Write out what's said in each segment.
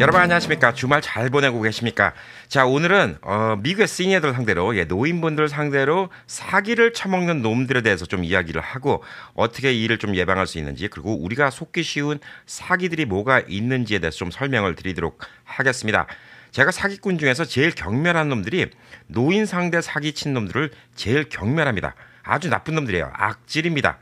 여러분 안녕하십니까? 주말 잘 보내고 계십니까? 자, 오늘은 미국의 시니어들 상대로 노인분들 상대로 사기를 쳐먹는 놈들에 대해서 좀 이야기를 하고 어떻게 이 일을 좀 예방할 수 있는지, 그리고 우리가 속기 쉬운 사기들이 뭐가 있는지에 대해서 좀 설명을 드리도록 하겠습니다. 제가 사기꾼 중에서 제일 경멸한 놈들이 노인 상대 사기친 놈들을 제일 경멸합니다. 아주 나쁜 놈들이에요. 악질입니다.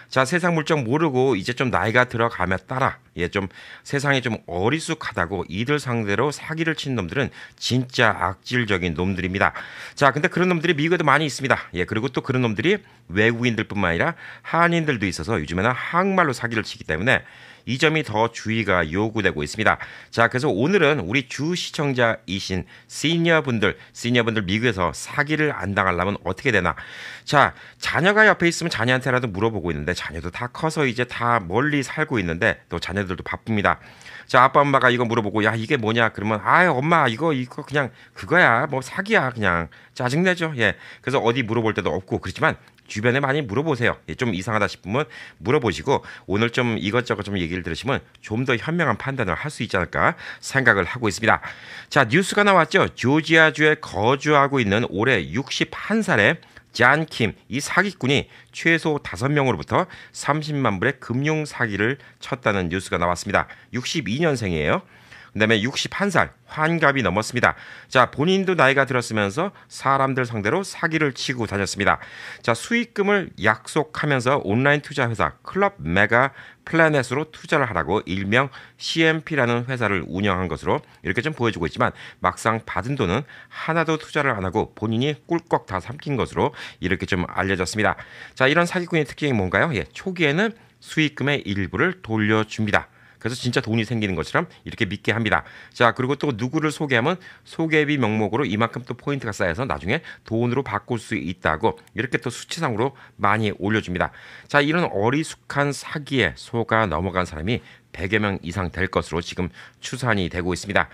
자, 세상 물정 모르고 이제 좀 나이가 들어가며 따라 좀 세상이 좀 어리숙하다고 이들 상대로 사기를 친 놈들은 진짜 악질적인 놈들입니다. 자, 근데 그런 놈들이 미국에도 많이 있습니다. 그리고 또 그런 놈들이 외국인들뿐만 아니라 한인들도 있어서 요즘에는 한국말로 사기를 치기 때문에 이 점이 더 주의가 요구되고 있습니다. 자, 그래서 오늘은 우리 주 시청자이신 시니어분들 미국에서 사기를 안 당하려면 어떻게 되나. 자, 자녀가 옆에 있으면 자녀한테라도 물어보고 있는데 자녀도 다 커서 이제 다 멀리 살고 있는데 또 자녀들도 바쁩니다. 자, 아빠 엄마가 이거 물어보고 야 이게 뭐냐 그러면 엄마 이거 그냥 그거야 뭐 사기야 그냥 짜증내죠. 그래서 어디 물어볼 데도 없고 그렇지만 주변에 많이 물어보세요. 좀 이상하다 싶으면 물어보시고 오늘 좀 이것저것 좀 얘기를 들으시면 좀 더 현명한 판단을 할 수 있지 않을까 생각을 하고 있습니다. 자, 뉴스가 나왔죠. 조지아주에 거주하고 있는 올해 61살의 잔킴, 이 사기꾼이 최소 5명으로부터 30만 불의 금융 사기를 쳤다는 뉴스가 나왔습니다. 62년생이에요. 그다음에 61살, 환갑이 넘었습니다. 자, 본인도 나이가 들었으면서 사람들 상대로 사기를 치고 다녔습니다. 자, 수익금을 약속하면서 온라인 투자 회사 클럽 메가 플래넷으로 투자를 하라고 일명 CMP라는 회사를 운영한 것으로 이렇게 좀 보여주고 있지만 막상 받은 돈은 하나도 투자를 안 하고 본인이 꿀꺽 다 삼킨 것으로 이렇게 좀 알려졌습니다. 자, 이런 사기꾼의 특징이 뭔가요? 초기에는 수익금의 일부를 돌려줍니다. 그래서 진짜 돈이 생기는 것처럼 이렇게 믿게 합니다. 자, 그리고 또 누구를 소개하면 소개비 명목으로 이만큼 또 포인트가 쌓여서 나중에 돈으로 바꿀 수 있다고 이렇게 또 수치상으로 많이 올려줍니다. 자, 이런 어리숙한 사기에 속아 넘어간 사람이 100여 명 이상 될 것으로 지금 추산이 되고 있습니다.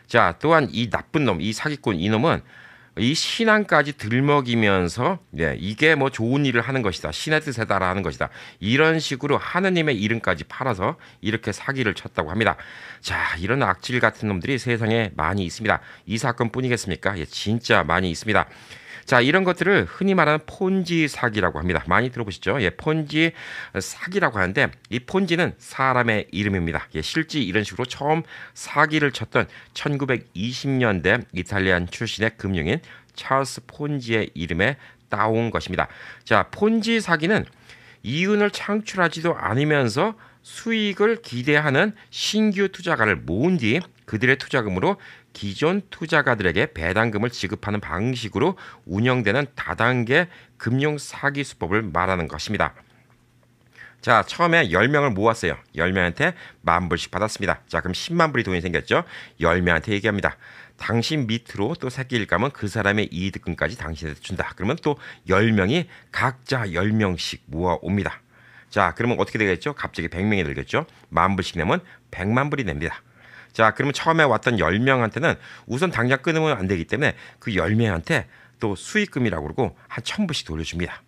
자, 또한 이 나쁜 놈, 이 사기꾼 이놈은 이 신앙까지 들먹이면서 이게 뭐 좋은 일을 하는 것이다. 신의 뜻에 따라 하는 것이다. 이런 식으로 하느님의 이름까지 팔아서 이렇게 사기를 쳤다고 합니다. 자, 이런 악질 같은 놈들이 세상에 많이 있습니다. 이 사건뿐이겠습니까? 진짜 많이 있습니다. 자, 이런 것들을 흔히 말하는 폰지 사기라고 합니다. 많이 들어보시죠? 폰지 사기라고 하는데 이 폰지는 사람의 이름입니다. 실제 이런 식으로 처음 사기를 쳤던 1920년대 이탈리안 출신의 금융인 찰스 폰지의 이름에 따온 것입니다. 자, 폰지 사기는 이윤을 창출하지도 않으면서 수익을 기대하는 신규 투자가를 모은 뒤 그들의 투자금으로 기존 투자가들에게 배당금을 지급하는 방식으로 운영되는 다단계 금융 사기 수법을 말하는 것입니다. 자, 처음에 10명을 모았어요. 10명한테 10,000불씩 받았습니다. 자, 그럼 10만 불이 돈이 생겼죠. 10명한테 얘기합니다. 당신 밑으로 또 새끼 일감은 그 사람의 이득금까지 당신한테 준다. 그러면 또 10명이 각자 10명씩 모아옵니다. 자, 그러면 어떻게 되겠죠? 갑자기 100명이 늘겠죠. 10,000불씩 내면 100만 불이 냅니다. 자, 그러면 처음에 왔던 10명한테는 우선 당장 끊으면 안 되기 때문에 그 10명한테 또 수익금이라고 그러고 한 1,000불씩 돌려줍니다.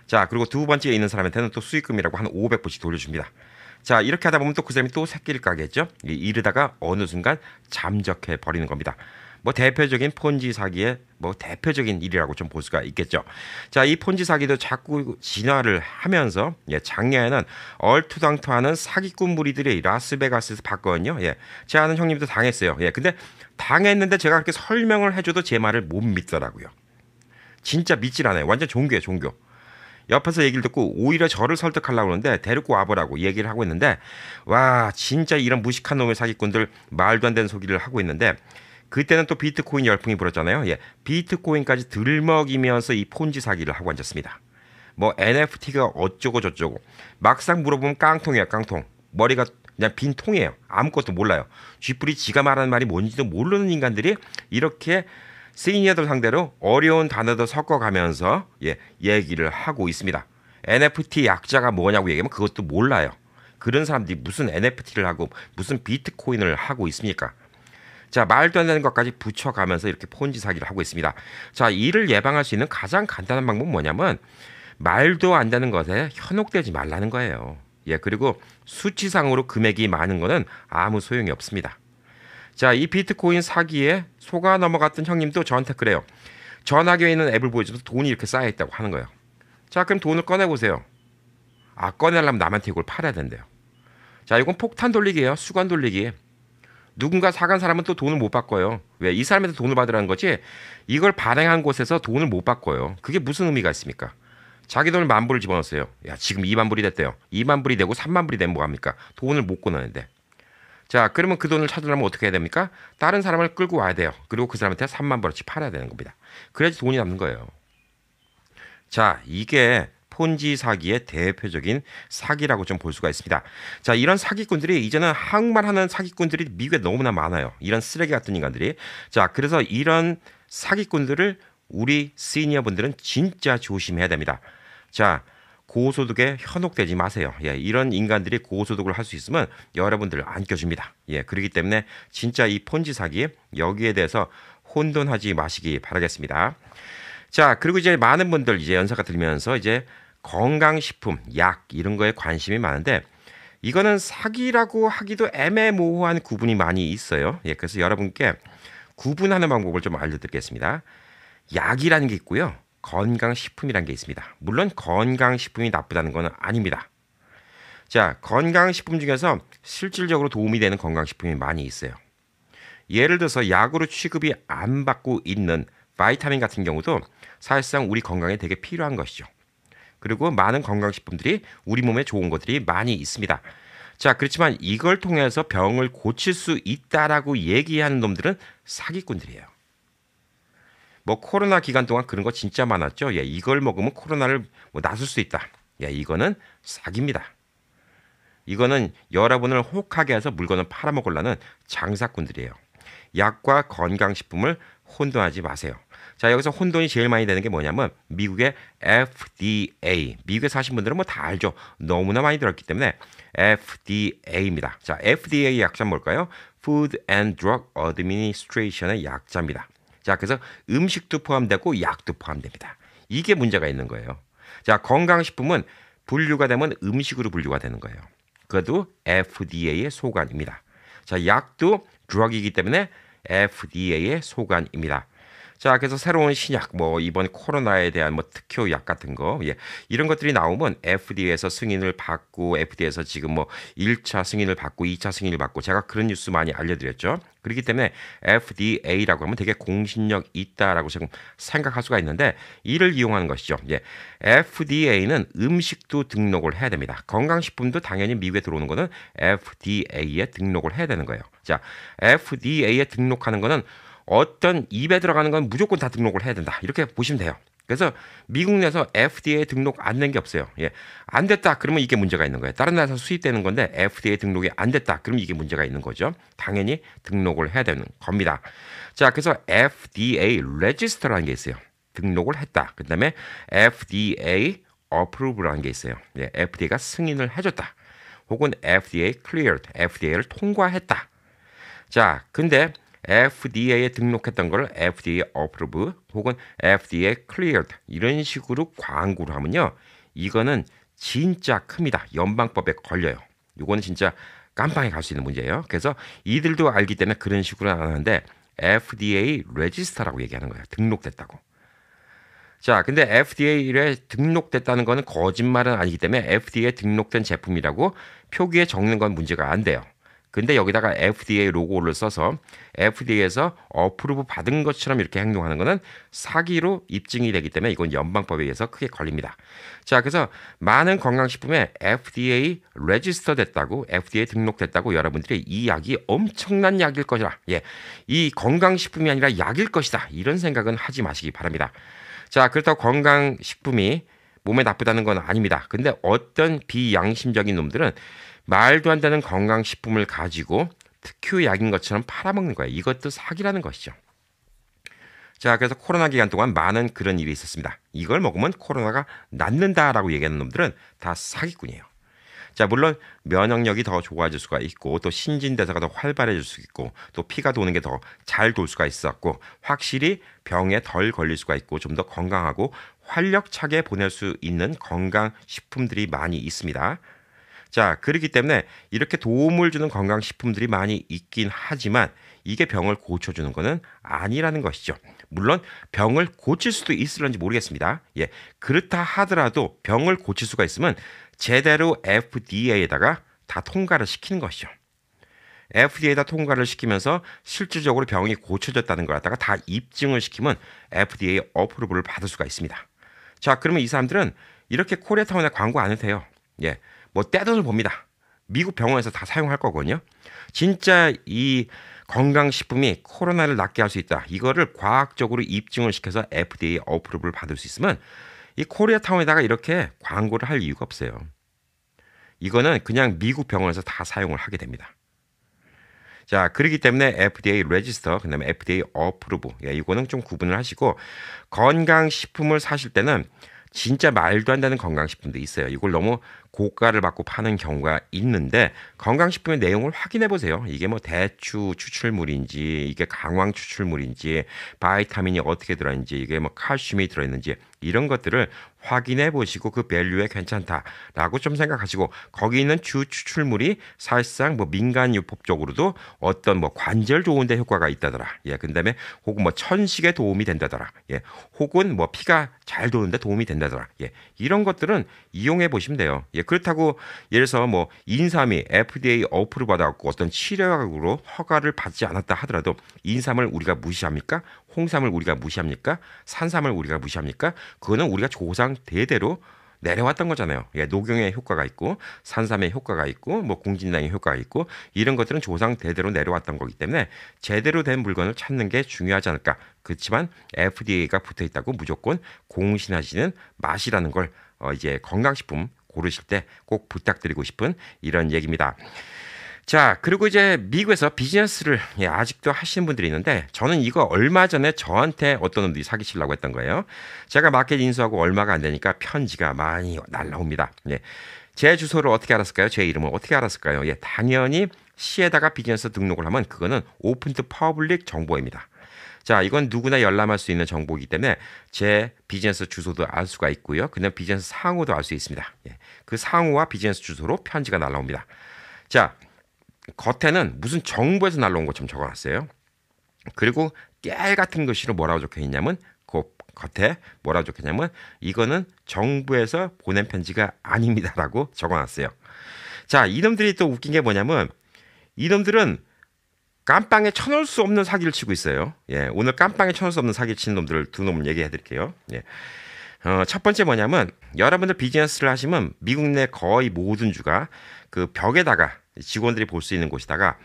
자, 그리고 두 번째에 있는 사람한테는 또 수익금이라고 한 500불씩 돌려줍니다. 자, 이렇게 하다 보면 또 그 사람이 또 새끼를 까겠죠. 이러다가 어느 순간 잠적해 버리는 겁니다. 뭐 대표적인 폰지 사기의 뭐 대표적인 일이라고 좀 볼 수가 있겠죠. 자, 이 폰지 사기도 자꾸 진화를 하면서 작년에는 얼토당토하는 사기꾼 무리들이 라스베가스에서 봤거든요. 제 아는 형님도 당했어요. 근데 당했는데 제가 그렇게 설명을 해줘도 제 말을 못 믿더라고요. 진짜 믿질 않아요. 완전 종교예요, 종교. 옆에서 얘기를 듣고 오히려 저를 설득하려고 하는데 데리고 와보라고 얘기를 하고 있는데 와, 진짜 이런 무식한 놈의 사기꾼들 말도 안 되는 소리를 하고 있는데 그때는 또 비트코인 열풍이 불었잖아요. 비트코인까지 들먹이면서 이 폰지 사기를 하고 앉았습니다. 뭐 NFT가 어쩌고 저쩌고 막상 물어보면 깡통이에요, 깡통. 머리가 그냥 빈 통이에요. 아무것도 몰라요. 쥐뿔이 지가 말하는 말이 뭔지도 모르는 인간들이 이렇게 시니어들 상대로 어려운 단어도 섞어가면서 얘기를 하고 있습니다. NFT 약자가 뭐냐고 얘기하면 그것도 몰라요. 그런 사람들이 무슨 NFT를 하고 무슨 비트코인을 하고 있습니까? 자, 말도 안 되는 것까지 붙여가면서 이렇게 폰지 사기를 하고 있습니다. 자, 이를 예방할 수 있는 가장 간단한 방법은 뭐냐면 말도 안 되는 것에 현혹되지 말라는 거예요. 그리고 수치상으로 금액이 많은 거는 아무 소용이 없습니다. 자, 이 비트코인 사기에 속아 넘어갔던 형님도 저한테 그래요. 전화기에 있는 앱을 보여줘서 돈이 이렇게 쌓여있다고 하는 거예요. 자, 그럼 돈을 꺼내보세요. 아, 꺼내려면 남한테 이걸 팔아야 된대요. 자, 이건 폭탄 돌리기예요. 수건 돌리기. 누군가 사간 사람은 또 돈을 못 바꿔요. 왜? 이 사람한테 돈을 받으라는 거지 이걸 발행한 곳에서 돈을 못 바꿔요. 그게 무슨 의미가 있습니까? 자기 돈을 10,000불을 집어넣었어요. 야, 지금 20,000불이 됐대요. 20,000불이 되고 30,000불이 되면 뭐합니까? 돈을 못 끊었는데. 자, 그러면 그 돈을 찾으려면 어떻게 해야 됩니까? 다른 사람을 끌고 와야 돼요. 그리고 그 사람한테 30,000불어치 팔아야 되는 겁니다. 그래야지 돈이 남는 거예요. 자, 이게 폰지 사기의 대표적인 사기라고 좀 볼 수가 있습니다. 자, 이런 사기꾼들이 이제는 한국말 하는 사기꾼들이 미국에 너무나 많아요. 이런 쓰레기 같은 인간들이. 자, 그래서 이런 사기꾼들을 우리 시니어 분들은 진짜 조심해야 됩니다. 자, 고소득에 현혹되지 마세요. 예, 이런 인간들이 고소득을 할 수 있으면 여러분들을 안 껴줍니다. 예, 그렇기 때문에 진짜 이 폰지 사기 여기에 대해서 혼돈하지 마시기 바라겠습니다. 자, 그리고 이제 많은 분들 이제 연세가 들면서 이제 건강식품, 약 이런 거에 관심이 많은데 이거는 사기라고 하기도 애매모호한 구분이 많이 있어요. 예, 그래서 여러분께 구분하는 방법을 좀 알려드리겠습니다. 약이라는 게 있고요. 건강식품이라는 게 있습니다. 물론 건강식품이 나쁘다는 건 아닙니다. 자, 건강식품 중에서 실질적으로 도움이 되는 건강식품이 많이 있어요. 예를 들어서 약으로 취급이 안 받고 있는 바이타민 같은 경우도 사실상 우리 건강에 되게 필요한 것이죠. 그리고 많은 건강식품들이 우리 몸에 좋은 것들이 많이 있습니다. 자, 그렇지만 이걸 통해서 병을 고칠 수 있다라고 얘기하는 놈들은 사기꾼들이에요. 뭐 코로나 기간 동안 그런 거 진짜 많았죠. 예, 이걸 먹으면 코로나를 뭐 나술 수 있다. 예, 이거는 사기입니다. 이거는 여러분을 혹하게 해서 물건을 팔아먹으려는 장사꾼들이에요. 약과 건강식품을 혼돈하지 마세요. 자, 여기서 혼돈이 제일 많이 되는 게 뭐냐면 미국의 FDA. 미국에 사신 분들은 뭐 다 알죠. 너무나 많이 들었기 때문에 FDA입니다. 자, FDA 약자는 뭘까요? Food and Drug Administration의 약자입니다. 자, 그래서 음식도 포함되고 약도 포함됩니다. 이게 문제가 있는 거예요. 자, 건강식품은 분류가 되면 음식으로 분류가 되는 거예요. 그것도 FDA의 소관입니다. 자, 약도 drug이기 때문에 FDA의 소관입니다. 자, 그래서 새로운 신약, 뭐 이번 코로나에 대한 뭐 특효 약 같은 거, 예, 이런 것들이 나오면 FDA에서 승인을 받고, FDA에서 지금 뭐 1차 승인을 받고, 2차 승인을 받고, 제가 그런 뉴스 많이 알려드렸죠. 그렇기 때문에 FDA라고 하면 되게 공신력 있다라고 지금 생각할 수가 있는데, 이를 이용하는 것이죠. 예, FDA는 음식도 등록을 해야 됩니다. 건강식품도 당연히 미국에 들어오는 거는 FDA에 등록을 해야 되는 거예요. 자, FDA에 등록하는 거는 어떤 입에 들어가는 건 무조건 다 등록을 해야 된다. 이렇게 보시면 돼요. 그래서 미국 내에서 FDA 등록 안 된 게 없어요. 예, 안 됐다. 그러면 이게 문제가 있는 거예요. 다른 나라에서 수입되는 건데 FDA 등록이 안 됐다. 그러면 이게 문제가 있는 거죠. 당연히 등록을 해야 되는 겁니다. 자, 그래서 FDA Register라는 게 있어요. 등록을 했다. 그다음에 FDA Approve라는 게 있어요. 예, FDA가 승인을 해줬다. 혹은 FDA Cleared, FDA를 통과했다. 자, 근데 FDA에 등록했던 걸 FDA Approve 혹은 FDA Cleared 이런 식으로 광고를 하면요. 이거는 진짜 큽니다. 연방법에 걸려요. 이거는 진짜 깜빵에 갈 수 있는 문제예요. 그래서 이들도 알기 때문에 그런 식으로 안 하는데 FDA Register라고 얘기하는 거예요. 등록됐다고. 자, 근데 FDA에 등록됐다는 거는 거짓말은 아니기 때문에 FDA에 등록된 제품이라고 표기에 적는 건 문제가 안 돼요. 근데 여기다가 FDA 로고를 써서 FDA에서 어프로브 받은 것처럼 이렇게 행동하는 것은 사기로 입증이 되기 때문에 이건 연방법에 의해서 크게 걸립니다. 자, 그래서 많은 건강식품에 FDA 레지스터 됐다고, FDA 등록됐다고 여러분들이 이 약이 엄청난 약일 것이다. 예, 이 건강식품이 아니라 약일 것이다. 이런 생각은 하지 마시기 바랍니다. 자, 그렇다고 건강식품이 몸에 나쁘다는 건 아닙니다. 근데 어떤 비양심적인 놈들은 말도 안 되는 건강식품을 가지고 특효약인 것처럼 팔아먹는 거예요. 이것도 사기라는 것이죠. 자, 그래서 코로나 기간 동안 많은 그런 일이 있었습니다. 이걸 먹으면 코로나가 낫는다라고 얘기하는 놈들은 다 사기꾼이에요. 자, 물론 면역력이 더 좋아질 수가 있고 또 신진대사가 더 활발해질 수 있고 또 피가 도는 게 더 잘 돌 수가 있었고 확실히 병에 덜 걸릴 수가 있고 좀 더 건강하고 활력차게 보낼 수 있는 건강식품들이 많이 있습니다. 자, 그렇기 때문에 이렇게 도움을 주는 건강식품들이 많이 있긴 하지만 이게 병을 고쳐주는 것은 아니라는 것이죠. 물론 병을 고칠 수도 있을런지 모르겠습니다. 예, 그렇다 하더라도 병을 고칠 수가 있으면 제대로 FDA에다가 다 통과를 시키는 것이죠. FDA에다 통과를 시키면서 실질적으로 병이 고쳐졌다는 걸 갖다가 다 입증을 시키면 FDA 어프로브를 받을 수가 있습니다. 자, 그러면 이 사람들은 이렇게 코리아타운에 광고 안 해도 돼요. 예, 뭐 떼돈을 봅니다. 미국 병원에서 다 사용할 거거든요. 진짜 이 건강식품이 코로나를 낫게 할 수 있다. 이거를 과학적으로 입증을 시켜서 FDA 어프로브를 받을 수 있으면 이 코리아타운에다가 이렇게 광고를 할 이유가 없어요. 이거는 그냥 미국 병원에서 다 사용을 하게 됩니다. 자, 그렇기 때문에 FDA 레지스터, 그다음에 FDA 어프로브, 예, 이거는 좀 구분을 하시고 건강식품을 사실 때는 진짜 말도 안 되는 건강식품도 있어요. 이걸 너무 고가를 받고 파는 경우가 있는데 건강식품의 내용을 확인해 보세요. 이게 뭐 대추 추출물인지 이게 강황 추출물인지 바이타민이 어떻게 들어있는지 이게 뭐 칼슘이 들어있는지 이런 것들을 확인해 보시고 그 밸류에 괜찮다라고 좀 생각하시고 거기 있는 주 추출물이 사실상 뭐 민간요법적으로도 어떤 뭐 관절 좋은데 효과가 있다더라. 예, 그다음에 혹은 뭐 천식에 도움이 된다더라. 예, 혹은 뭐 피가 잘 도는데 도움이 된다더라. 예, 이런 것들은 이용해 보시면 돼요. 예, 그렇다고 예를 들어서 뭐 인삼이 FDA 어프를 받아갖고 어떤 치료약으로 허가를 받지 않았다 하더라도 인삼을 우리가 무시합니까? 홍삼을 우리가 무시합니까? 산삼을 우리가 무시합니까? 그거는 우리가 조상 대대로 내려왔던 거잖아요. 예, 녹용의 효과가 있고 산삼의 효과가 있고 뭐 공진당의 효과가 있고 이런 것들은 조상 대대로 내려왔던 거기 때문에 제대로 된 물건을 찾는 게 중요하지 않을까. 그렇지만 FDA가 붙어 있다고 무조건 공신하시는 맛이라는 걸 이제 건강식품 고르실 때 꼭 부탁드리고 싶은 이런 얘기입니다. 자, 그리고 이제 미국에서 비즈니스를 아직도 하시는 분들이 있는데 저는 이거 얼마 전에 저한테 어떤 놈들이 사기치려고 했던 거예요. 제가 마켓 인수하고 얼마가 안 되니까 편지가 많이 날라옵니다. 예. 제 주소를 어떻게 알았을까요? 제 이름을 어떻게 알았을까요? 예, 당연히 시에다가 비즈니스 등록을 하면 그거는 오픈 투 퍼블릭 정보입니다. 자, 이건 누구나 열람할 수 있는 정보이기 때문에 제 비즈니스 주소도 알 수가 있고요. 그다음 비즈니스 상호도 알 수 있습니다. 예. 그 상호와 비즈니스 주소로 편지가 날라옵니다. 자, 겉에는 무슨 정부에서 날라온 것처럼 적어놨어요. 그리고 깨알 같은 글씨로 뭐라고 적혀있냐면 그 겉에 뭐라고 적혀있냐면 이거는 정부에서 보낸 편지가 아닙니다라고 적어놨어요. 자, 이놈들이 또 웃긴 게 뭐냐면 이놈들은 깜빵에 쳐놓을 수 없는 사기를 치고 있어요. 예, 오늘 깜빵에 쳐놓을 수 없는 사기를 치는 놈들을 두 놈을 얘기해 드릴게요. 예. 첫 번째 뭐냐면 여러분들 비즈니스를 하시면 미국 내 거의 모든 주가 그 벽에다가 직원들이 볼 수 있는 곳이다가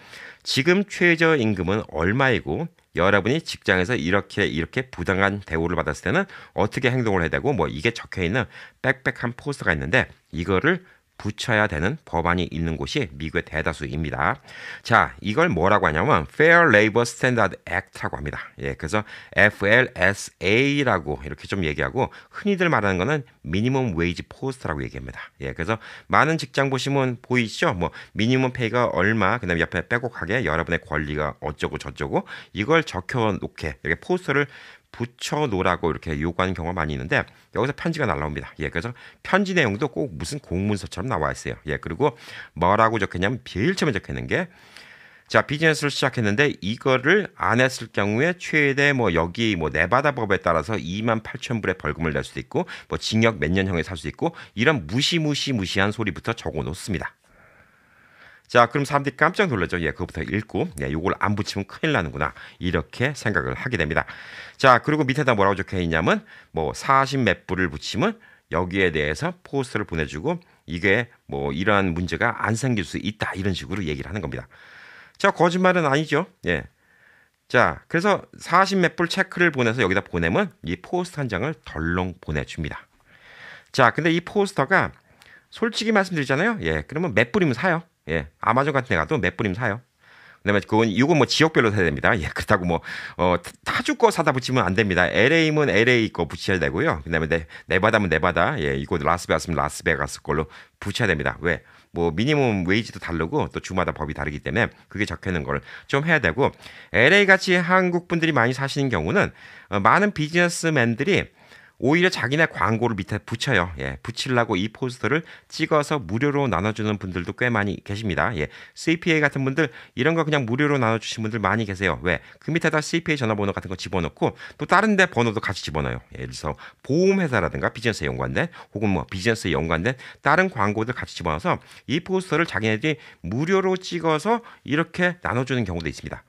지금 최저임금은 얼마이고 여러분이 직장에서 이렇게 부당한 대우를 받았을 때는 어떻게 행동을 해야 되고 뭐 이게 적혀있는 빽빽한 포스터가 있는데 이거를 붙여야 되는 법안이 있는 곳이 미국의 대다수입니다. 자, 이걸 뭐라고 하냐면 Fair Labor Standard Act라고 합니다. 예, 그래서 FLSA라고 이렇게 좀 얘기하고 흔히들 말하는 거는 미니멈 웨이지 포스트라고 얘기합니다. 예, 그래서 많은 직장 보시면 보이시죠? 뭐 미니멈 페이가 얼마, 그다음에 옆에 빼곡하게 여러분의 권리가 어쩌고 저쩌고 이걸 적혀 놓게 이렇게 포스터를 붙여놓으라고 이렇게 요구하는 경우가 많이 있는데 여기서 편지가 날라옵니다. 예, 그래서 편지 내용도 꼭 무슨 공문서처럼 나와 있어요. 예, 그리고 뭐라고 적혔냐면 제일 처음에 적혀있는 게 자, 비즈니스를 시작했는데 이거를 안 했을 경우에 최대 뭐 여기 뭐 네바다 법에 따라서 28,000불의 벌금을 낼 수도 있고 뭐 징역 몇 년형에 살 수 있고 이런 무시한 소리부터 적어 놓습니다. 자, 그럼 사람들이 깜짝 놀라죠. 예, 그것부터 읽고, 예, 요걸 안 붙이면 큰일 나는구나. 이렇게 생각을 하게 됩니다. 자, 그리고 밑에다 뭐라고 적혀 있냐면, 뭐, 40 몇 불을 붙이면 여기에 대해서 포스터를 보내주고, 이게 뭐, 이러한 문제가 안 생길 수 있다. 이런 식으로 얘기를 하는 겁니다. 자, 거짓말은 아니죠. 예. 자, 그래서 40 몇 불 체크를 보내서 여기다 보내면 이 포스터 한 장을 덜렁 보내줍니다. 자, 근데 이 포스터가 솔직히 말씀드리잖아요. 예, 그러면 몇 불이면 사요. 예, 아마존 같은 데 가도 몇 불이면 사요. 그다음에 이건 뭐 지역별로 사야 됩니다. 예, 그렇다고 뭐 타주 거 사다 붙이면 안 됩니다. LA면 LA 거 붙여야 되고요. 그다음에 네바다면 네바다, 예, 이곳 라스베가스면 라스베가스 걸로 붙여야 됩니다. 왜? 뭐 미니멈 웨이지도 다르고 또 주마다 법이 다르기 때문에 그게 적혀 있는 걸 좀 해야 되고 LA 같이 한국 분들이 많이 사시는 경우는 많은 비즈니스맨들이 오히려 자기네 광고를 밑에 붙여요. 예, 붙이려고 이 포스터를 찍어서 무료로 나눠주는 분들도 꽤 많이 계십니다. 예, CPA 같은 분들 이런 거 그냥 무료로 나눠주신 분들 많이 계세요. 왜? 그 밑에다 CPA 전화번호 같은 거 집어넣고 또 다른 데 번호도 같이 집어넣어요. 예를 들어서 보험회사라든가 비즈니스에 연관된 혹은 뭐 비즈니스에 연관된 다른 광고들 같이 집어넣어서 이 포스터를 자기네들이 무료로 찍어서 이렇게 나눠주는 경우도 있습니다.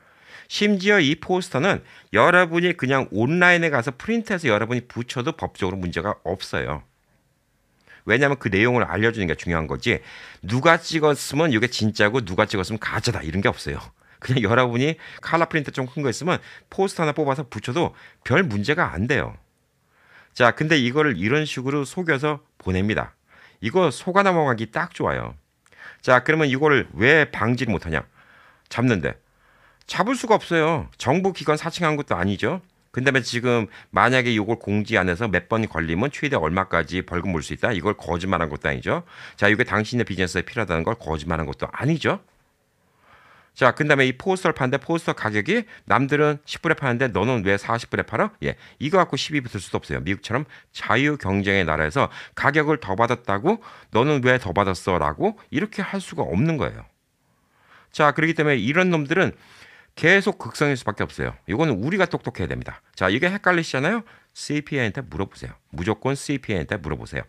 심지어 이 포스터는 여러분이 그냥 온라인에 가서 프린트해서 여러분이 붙여도 법적으로 문제가 없어요. 왜냐하면 그 내용을 알려주는 게 중요한 거지 누가 찍었으면 이게 진짜고 누가 찍었으면 가짜다 이런 게 없어요. 그냥 여러분이 칼라 프린트 좀 큰 거 있으면 포스터 하나 뽑아서 붙여도 별 문제가 안 돼요. 자, 근데 이거를 이런 식으로 속여서 보냅니다. 이거 속아 넘어가기 딱 좋아요. 자, 그러면 이거를 왜 방지를 못하냐? 잡는데. 잡을 수가 없어요. 정부 기관 사칭한 것도 아니죠. 근데 지금 만약에 이걸 공지 안 해서 몇 번 걸리면 최대 얼마까지 벌금 물 수 있다. 이걸 거짓말한 것도 아니죠. 자, 이게 당신의 비즈니스에 필요하다는 걸 거짓말한 것도 아니죠. 자, 그다음에 이 포스터를 파는데 포스터 가격이 남들은 10불에 파는데 너는 왜 40불에 팔아? 예, 이거 갖고 시비 붙을 수도 없어요. 미국처럼 자유 경쟁의 나라에서 가격을 더 받았다고 너는 왜 더 받았어라고 이렇게 할 수가 없는 거예요. 자, 그렇기 때문에 이런 놈들은 계속 극성일 수밖에 없어요. 이거는 우리가 똑똑해야 됩니다. 자, 이게 헷갈리시잖아요. CPA한테 물어보세요. 무조건 CPA한테 물어보세요.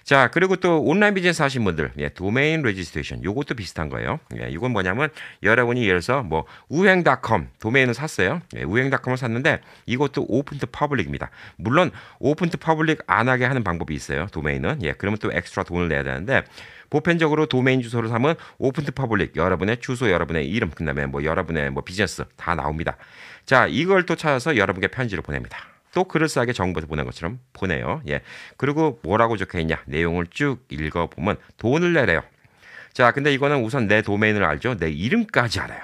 자, 그리고 또 온라인 비즈니스 하신 분들, 예, 도메인 레지스트레이션, 요것도 비슷한 거예요. 예, 이건 뭐냐면 여러분이 예를 들어서 뭐 우행.com 도메인을 샀어요. 예, 우행.com을 샀는데 이것도 오픈 투 퍼블릭입니다. 물론 오픈 투 퍼블릭 안 하게 하는 방법이 있어요. 도메인은. 예, 그러면 또 엑스트라 돈을 내야 되는데 보편적으로 도메인 주소를 사면 오픈 투 퍼블릭 여러분의 주소, 여러분의 이름, 그다음에 뭐 여러분의 뭐 비즈니스 다 나옵니다. 자, 이걸 또 찾아서 여러분께 편지를 보냅니다. 또 그럴싸하게 정부에서 보낸 것처럼 보내요. 예. 그리고 뭐라고 적혀 있냐? 내용을 쭉 읽어보면 돈을 내래요. 자, 근데 이거는 우선 내 도메인을 알죠? 내 이름까지 알아요.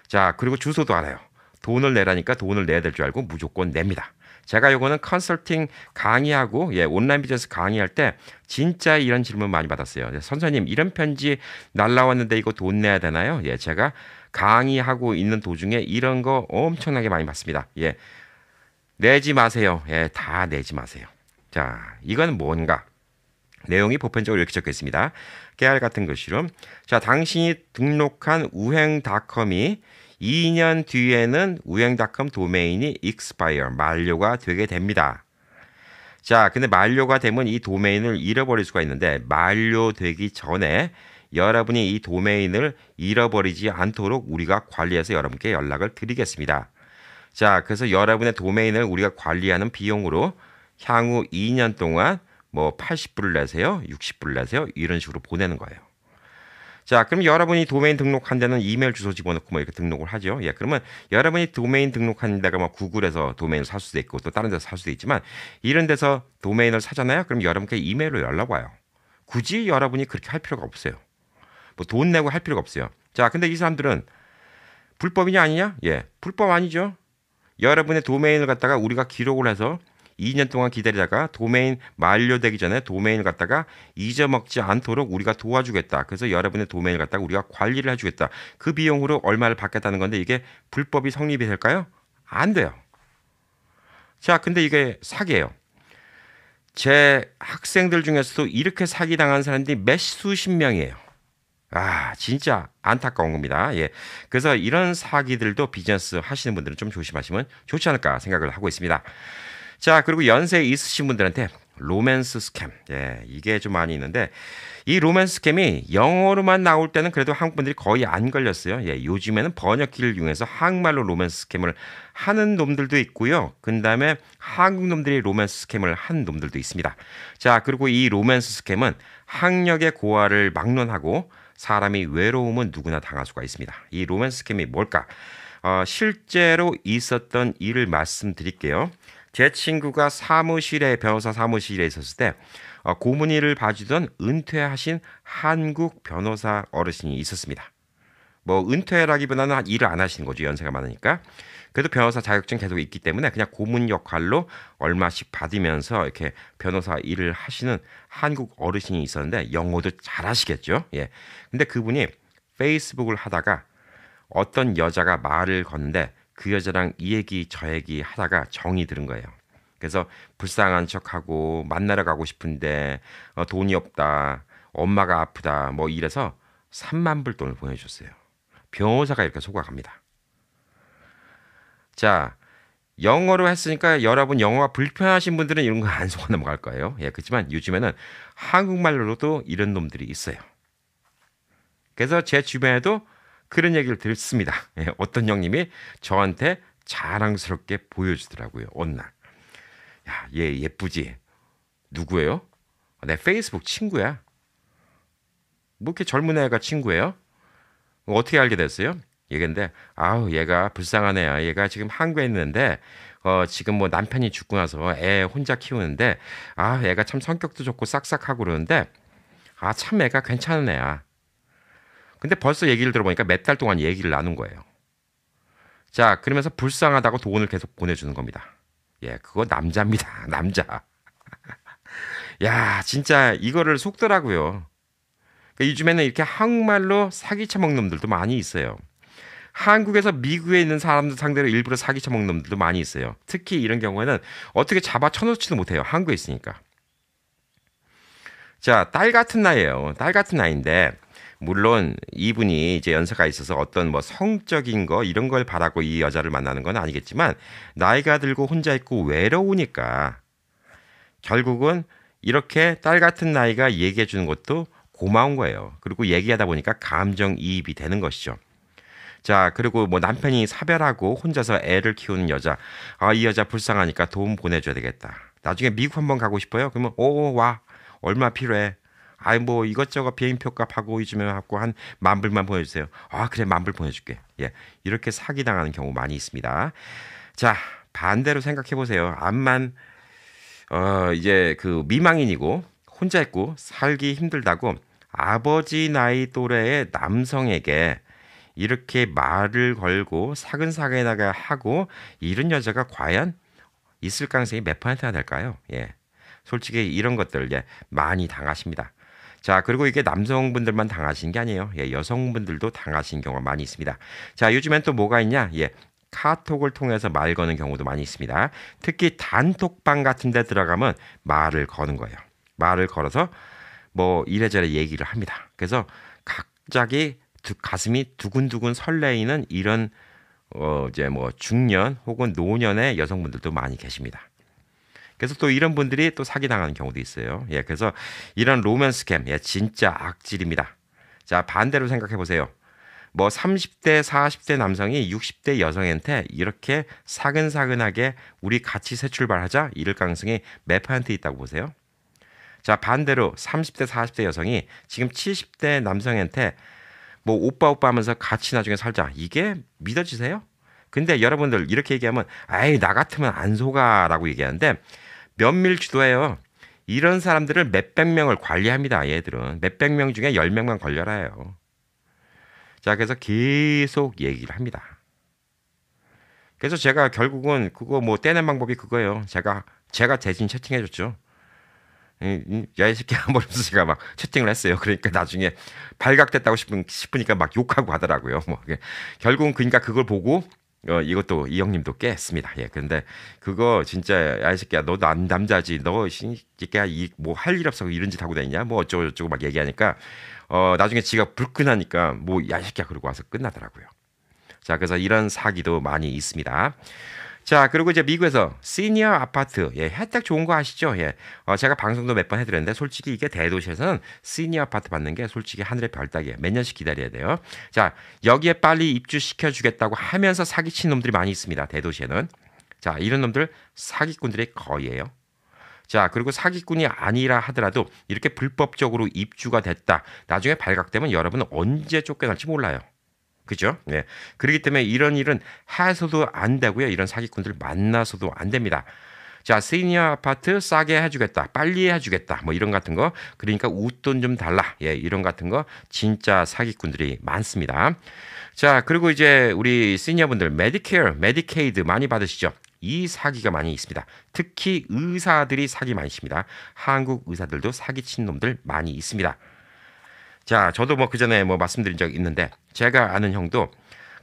자, 그리고 주소도 알아요. 돈을 내라니까 돈을 내야 될 줄 알고 무조건 냅니다. 제가 요거는 컨설팅 강의하고 예, 온라인 비즈니스 강의할 때 진짜 이런 질문 많이 받았어요. 선생님, 이런 편지 날라왔는데 이거 돈 내야 되나요? 예, 제가 강의하고 있는 도중에 이런 거 엄청나게 많이 받습니다. 예. 내지 마세요. 예, 다 내지 마세요. 자, 이건 뭔가? 내용이 보편적으로 이렇게 적혀 있습니다. 깨알 같은 글씨로. 자, 당신이 등록한 우행닷컴이 2년 뒤에는 우행닷컴 도메인이 expire, 만료가 되게 됩니다. 자, 근데 만료가 되면 이 도메인을 잃어버릴 수가 있는데 만료되기 전에 여러분이 이 도메인을 잃어버리지 않도록 우리가 관리해서 여러분께 연락을 드리겠습니다. 자, 그래서 여러분의 도메인을 우리가 관리하는 비용으로 향후 2년 동안 뭐 80불을 내세요, 60불을 내세요, 이런 식으로 보내는 거예요. 자, 그럼 여러분이 도메인 등록한 데는 이메일 주소 집어넣고 뭐 이렇게 등록을 하죠. 예, 그러면 여러분이 도메인 등록한 데가 뭐 구글에서 도메인을 살 수도 있고 또 다른 데서 살 수도 있지만 이런 데서 도메인을 사잖아요. 그럼 여러분께 이메일로 연락 와요. 굳이 여러분이 그렇게 할 필요가 없어요. 뭐 돈 내고 할 필요가 없어요. 자, 근데 이 사람들은 불법이냐 아니냐? 예, 불법 아니죠. 여러분의 도메인을 갖다가 우리가 기록을 해서 2년 동안 기다리다가 도메인 만료되기 전에 도메인을 갖다가 잊어먹지 않도록 우리가 도와주겠다. 그래서 여러분의 도메인을 갖다가 우리가 관리를 해주겠다. 그 비용으로 얼마를 받겠다는 건데 이게 불법이 성립이 될까요? 안 돼요. 자, 근데 이게 사기예요. 제 학생들 중에서도 이렇게 사기당한 사람들이 몇 수십 명이에요. 아, 진짜 안타까운 겁니다. 예. 그래서 이런 사기들도 비즈니스 하시는 분들은 좀 조심하시면 좋지 않을까 생각을 하고 있습니다. 자, 그리고 연세 있으신 분들한테 로맨스 스캠. 예, 이게 좀 많이 있는데 이 로맨스 스캠이 영어로만 나올 때는 그래도 한국 분들이 거의 안 걸렸어요. 예, 요즘에는 번역기를 이용해서 한국말로 로맨스 스캠을 하는 놈들도 있고요. 그다음에 한국 놈들이 로맨스 스캠을 한 놈들도 있습니다. 자, 그리고 이 로맨스 스캠은 학력의 고하를 막론하고 사람이 외로움은 누구나 당할 수가 있습니다. 이 로맨스 스캠이 뭘까? 실제로 있었던 일을 말씀드릴게요. 제 친구가 변호사 사무실에 있었을 때 고문일을 봐주던 은퇴하신 한국 변호사 어르신이 있었습니다. 뭐 은퇴라기보다는 일을 안 하시는 거죠. 연세가 많으니까. 그래도 변호사 자격증 계속 있기 때문에 그냥 고문 역할로 얼마씩 받으면서 이렇게 변호사 일을 하시는 한국 어르신이 있었는데 영어도 잘하시겠죠. 예. 근데 그분이 페이스북을 하다가 어떤 여자가 말을 거는데 그 여자랑 이 얘기 저 얘기 하다가 정이 들은 거예요. 그래서 불쌍한 척하고 만나러 가고 싶은데 돈이 없다, 엄마가 아프다, 뭐 이래서 3만 불 돈을 보내줬어요. 변호사가 이렇게 속아갑니다. 자, 영어로 했으니까 여러분 영어가 불편하신 분들은 이런 거 안 속아 넘어갈 거예요. 예, 그렇지만 요즘에는 한국말로도 이런 놈들이 있어요. 그래서 제 주변에도 그런 얘기를 듣습니다. 예, 어떤 형님이 저한테 자랑스럽게 보여주더라고요. 어느 날. 야, 얘 예쁘지? 누구예요? 내 페이스북 친구야. 뭐 이렇게 젊은 애가 친구예요? 어떻게 알게 됐어요? 얘긴데, 아우, 얘가 불쌍한 애야. 얘가 지금 한국에 있는데, 지금 뭐 남편이 죽고 나서 애 혼자 키우는데, 아, 애가 참 성격도 좋고 싹싹하고 그러는데, 아, 참 애가 괜찮은 애야. 근데 벌써 얘기를 들어보니까 몇 달 동안 얘기를 나눈 거예요. 자, 그러면서 불쌍하다고 돈을 계속 보내주는 겁니다. 예, 그거 남자입니다. 남자. 야, 진짜 이거를 속더라고요. 그러니까 요즘에는 이렇게 한국말로 사기 쳐먹는 놈들도 많이 있어요. 한국에서 미국에 있는 사람들 상대로 일부러 사기 쳐먹는 놈들도 많이 있어요. 특히 이런 경우에는 어떻게 잡아 쳐놓지도 못해요. 한국에 있으니까. 자, 딸 같은 나이예요. 딸 같은 나이인데 물론 이분이 이제 연세가 있어서 어떤 뭐 성적인 거 이런 걸 바라고 이 여자를 만나는 건 아니겠지만 나이가 들고 혼자 있고 외로우니까 결국은 이렇게 딸 같은 나이가 얘기해 주는 것도 고마운 거예요. 그리고 얘기하다 보니까 감정이입이 되는 것이죠. 자, 그리고 뭐 남편이 사별하고 혼자서 애를 키우는 여자. 아, 이 여자 불쌍하니까 돈 보내줘야 되겠다. 나중에 미국 한번 가고 싶어요? 그러면 오, 와. 얼마 필요해? 아이, 뭐 이것저것 비행표 값하고 요즘에 갖고 한 10,000불만 보내주세요. 아, 그래, 10,000불 보내줄게. 예, 이렇게 사기당하는 경우 많이 있습니다. 자, 반대로 생각해 보세요. 암만 이제 그 미망인이고 혼자 있고 살기 힘들다고 아버지 나이 또래의 남성에게 이렇게 말을 걸고 사근사근하게 하고 이런 여자가 과연 있을 가능성이 몇 퍼센트나 될까요? 예. 솔직히 이런 것들 예, 많이 당하십니다. 자, 그리고 이게 남성분들만 당하시는 게 아니에요. 예, 여성분들도 당하시는 경우가 많이 있습니다. 자, 요즘엔 또 뭐가 있냐? 예. 카톡을 통해서 말 거는 경우도 많이 있습니다. 특히 단톡방 같은 데 들어가면 말을 거는 거예요. 말을 걸어서 뭐 이래저래 얘기를 합니다. 그래서 갑자기 가슴이 두근두근 설레이는 이런 이제 뭐 중년 혹은 노년의 여성분들도 많이 계십니다. 그래서 또 이런 분들이 또 사기당하는 경우도 있어요. 예, 그래서 이런 로맨스 스캠, 예, 진짜 악질입니다. 자, 반대로 생각해 보세요. 뭐 30대, 40대 남성이 60대 여성한테 이렇게 사근사근하게 우리 같이 새 출발하자 이럴 가능성이 몇 퍼센트 있다고 보세요? 자, 반대로 30대, 40대 여성이 지금 70대 남성한테 뭐 오빠 하면서 같이 나중에 살자. 이게 믿어지세요? 근데 여러분들 이렇게 얘기하면 아이, 나 같으면 안 속아라고 얘기하는데 면밀주도해요. 이런 사람들을 몇백 명을 관리합니다. 얘들은 몇백 명 중에 10명만 걸려라 해요. 자, 그래서 계속 얘기를 합니다. 그래서 제가 결국은 그거 뭐 떼는 방법이 그거예요. 제가 대신 채팅해줬죠. 야, 이 새끼야, 뭐 이러면서 제가 막 채팅을 했어요. 그러니까 나중에 발각됐다고 싶으니까 막 욕하고 하더라고요. 뭐, 결국은 그러니까 그걸 보고, 이것도 이 형님도 깼습니다. 예, 근데 그거 진짜, 야, 이 새끼야, 너 남자지. 너, 이 새끼야, 뭐 할 일 없어. 이런 짓 하고 다니냐? 뭐 어쩌고저쩌고 막 얘기하니까, 나중에 지가 불끈하니까, 뭐, 야, 이 새끼야, 그러고 와서 끝나더라고요. 자, 그래서 이런 사기도 많이 있습니다. 자, 그리고 이제 미국에서 시니어 아파트, 예, 혜택 좋은 거 아시죠? 예, 제가 방송도 몇 번 해드렸는데 솔직히 이게 대도시에서는 시니어 아파트 받는 게 솔직히 하늘의 별 따기예요. 몇 년씩 기다려야 돼요. 자, 여기에 빨리 입주시켜 주겠다고 하면서 사기친 놈들이 많이 있습니다. 대도시에는. 자, 이런 놈들 사기꾼들의 거의예요. 자, 그리고 사기꾼이 아니라 하더라도 이렇게 불법적으로 입주가 됐다. 나중에 발각되면 여러분은 언제 쫓겨날지 몰라요. 그죠? 네. 그렇기 때문에 이런 일은 해서도 안 되고요. 이런 사기꾼들 만나서도 안 됩니다. 자, 시니어 아파트 싸게 해주겠다. 빨리 해주겠다. 뭐 이런 같은 거. 그러니까 웃돈 좀 달라. 예, 이런 같은 거 진짜 사기꾼들이 많습니다. 자, 그리고 이제 우리 시니어분들 메디케어, 메디케이드 많이 받으시죠? 이 사기가 많이 있습니다. 특히 의사들이 사기 많이 칩니다. 한국 의사들도 사기친 놈들 많이 있습니다. 자, 저도 뭐 그전에 뭐 말씀드린 적 있는데 제가 아는 형도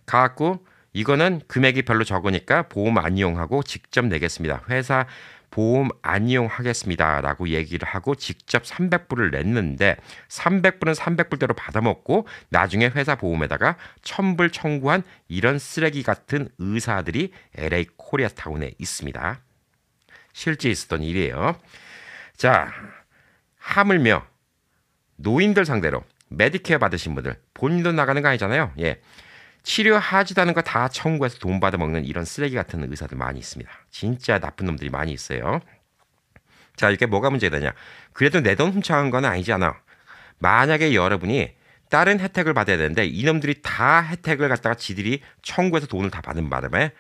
가갖고 이거는 금액이 별로 적으니까 보험 안 이용하고 직접 내겠습니다. 회사 보험 안 이용하겠습니다라고 얘기를 하고 직접 300불을 냈는데 300불은 300불대로 받아먹고 나중에 회사 보험에다가 1000불 청구한 이런 쓰레기 같은 의사들이 LA 코리아타운에 있습니다. 실제 있었던 일이에요. 자, 하물며 노인들 상대로 메디케어 받으신 분들 본인도 나가는 거 아니잖아요. 예. 치료하지도 않은 거 다 청구해서 돈 받아먹는 이런 쓰레기 같은 의사들 많이 있습니다. 진짜 나쁜 놈들이 많이 있어요. 자, 이게 뭐가 문제가 되냐. 그래도 내 돈 훔쳐간 건 아니잖아. 만약에 여러분이 다른 혜택을 받아야 되는데 이놈들이 다 혜택을 갖다가 지들이 청구해서 돈을 다 받은 바람에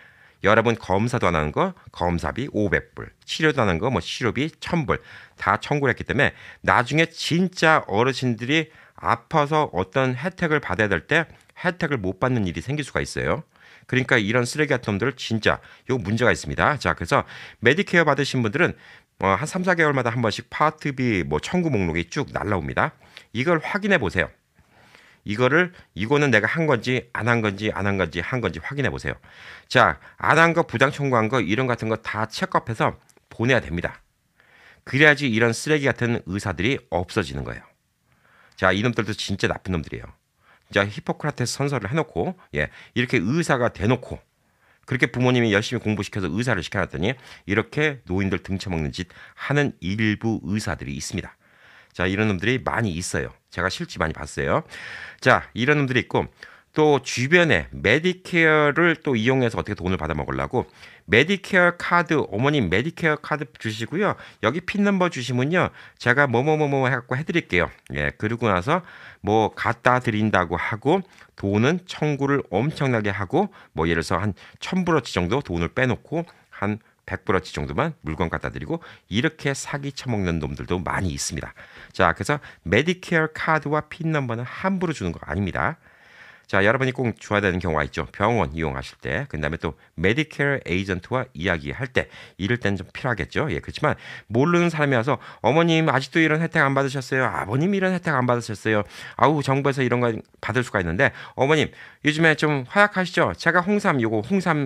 여러분 검사도 안 하는 거 검사비 500불, 치료도 안 하는 거 뭐 치료비 1000불 다 청구를 했기 때문에 나중에 진짜 어르신들이 아파서 어떤 혜택을 받아야 될 때 혜택을 못 받는 일이 생길 수가 있어요. 그러니까 이런 쓰레기 같은 놈들 진짜 이거 문제가 있습니다. 자, 그래서 메디케어 받으신 분들은 한 3, 4개월마다 한 번씩 파트비 뭐 청구 목록이 쭉 날라옵니다. 이걸 확인해 보세요. 이거는 내가 한 건지 안 한 건지 한 건지 확인해 보세요. 자, 안 한 거 부당 청구한 거 이런 같은 거 다 체크업해서 보내야 됩니다. 그래야지 이런 쓰레기 같은 의사들이 없어지는 거예요. 자, 이놈들도 진짜 나쁜 놈들이에요. 자, 히포크라테스 선서를 해놓고 이렇게 의사가 대놓고 그렇게 부모님이 열심히 공부시켜서 의사를 시켜놨더니 이렇게 노인들 등쳐먹는 짓 하는 일부 의사들이 있습니다. 자, 이런 놈들이 많이 있어요. 제가 실제 많이 봤어요. 자, 이런 놈들이 있고 또 주변에 메디케어를 또 이용해서 어떻게 돈을 받아 먹으려고 메디케어 카드, 어머님 메디케어 카드 주시고요. 여기 핀 넘버 주시면요. 제가 뭐뭐뭐뭐 해갖고 해드릴게요. 예, 그러고 나서 뭐 갖다 드린다고 하고 돈은 청구를 엄청나게 하고 뭐 예를 들어서 한 1000불어치 정도 돈을 빼놓고 한 100불어치 정도만 물건 갖다 드리고 이렇게 사기 쳐먹는 놈들도 많이 있습니다. 자, 그래서 메디케어 카드와 핀 넘버는 함부로 주는 거 아닙니다. 자, 여러분이 꼭 줘야 되는 경우가 있죠. 병원 이용하실 때. 그 다음에 또 메디케어 에이전트와 이야기할 때 이럴 때는 좀 필요하겠죠. 예, 그렇지만 모르는 사람이 와서 어머님 아직도 이런 혜택 안 받으셨어요? 아버님 이런 혜택 안 받으셨어요? 아우 정부에서 이런 거 받을 수가 있는데 어머님 요즘에 좀 허약하시죠? 제가 홍삼